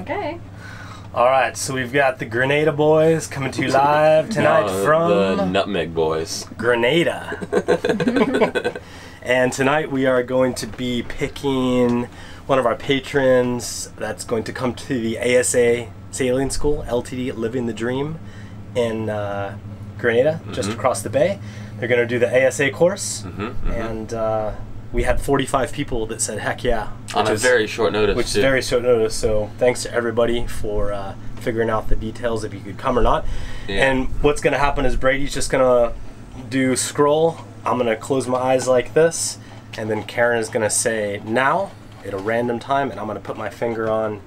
Okay. All right, so we've got the Grenada boys coming to you live tonight from the Nutmeg Boys. Grenada. And tonight we are going to be picking one of our patrons that's going to come to the ASA sailing school, LTD Living the Dream, in Grenada, just across the bay. They're going to do the ASA course, and we had 45 people that said heck yeah. On a very short notice, Which is very short notice, so thanks to everybody for figuring out the details if you could come or not. Yeah. And what's going to happen is Brady's just going to do scroll. I'm going to close my eyes like this, and then Karen is going to say now at a random time, and I'm going to put my finger on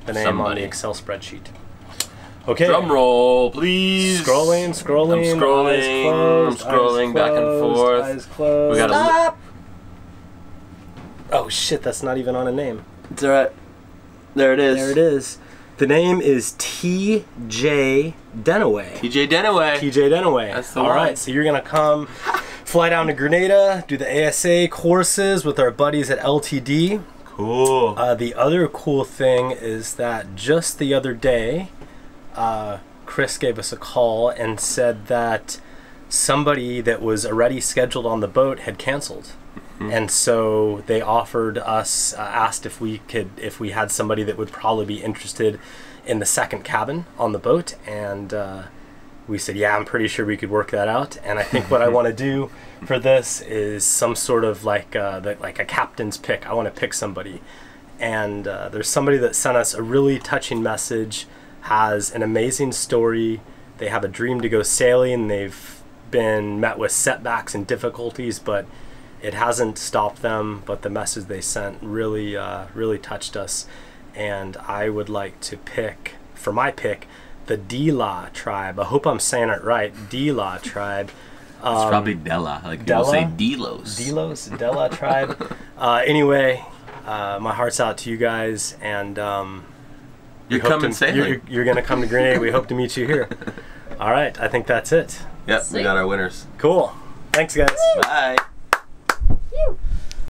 the name on the Excel spreadsheet. Okay. Drum roll, please. Scrolling. I'm scrolling. I'm scrolling back and forth. Eyes closed. We gotta Stop! Oh shit, that's not even on a name. It's alright. There it is. There it is. The name is T.J. Denaway. TJ Denaway. T.J. Denaway. That's the All one. right, so you're gonna come fly down to Grenada, do the ASA courses with our buddies at LTD. Cool. The other cool thing is that just the other day, Chris gave us a call and said that somebody that was already scheduled on the boat had canceled. And so they offered us, asked if we had somebody that would probably be interested in the second cabin on the boat, and we said, yeah, I'm pretty sure we could work that out. And I think what I want to do for this is some sort of like a captain's pick. I want to pick somebody, and there's somebody that sent us a really touching message, has an amazing story. They have a dream to go sailing. They've been met with setbacks and difficulties, but it hasn't stopped them. But the message they sent really really touched us, and I would like to pick, for my pick, the Delos tribe. I hope I'm saying it right. Delos tribe. It's probably Della. Like people say Delos. Delos, Della tribe. Anyway, my heart's out to you guys, and You're coming sailing. You're gonna come to Grenada. We hope to meet you here. All right, I think that's it. Yep, we got our winners. Cool. Thanks, guys. Bye.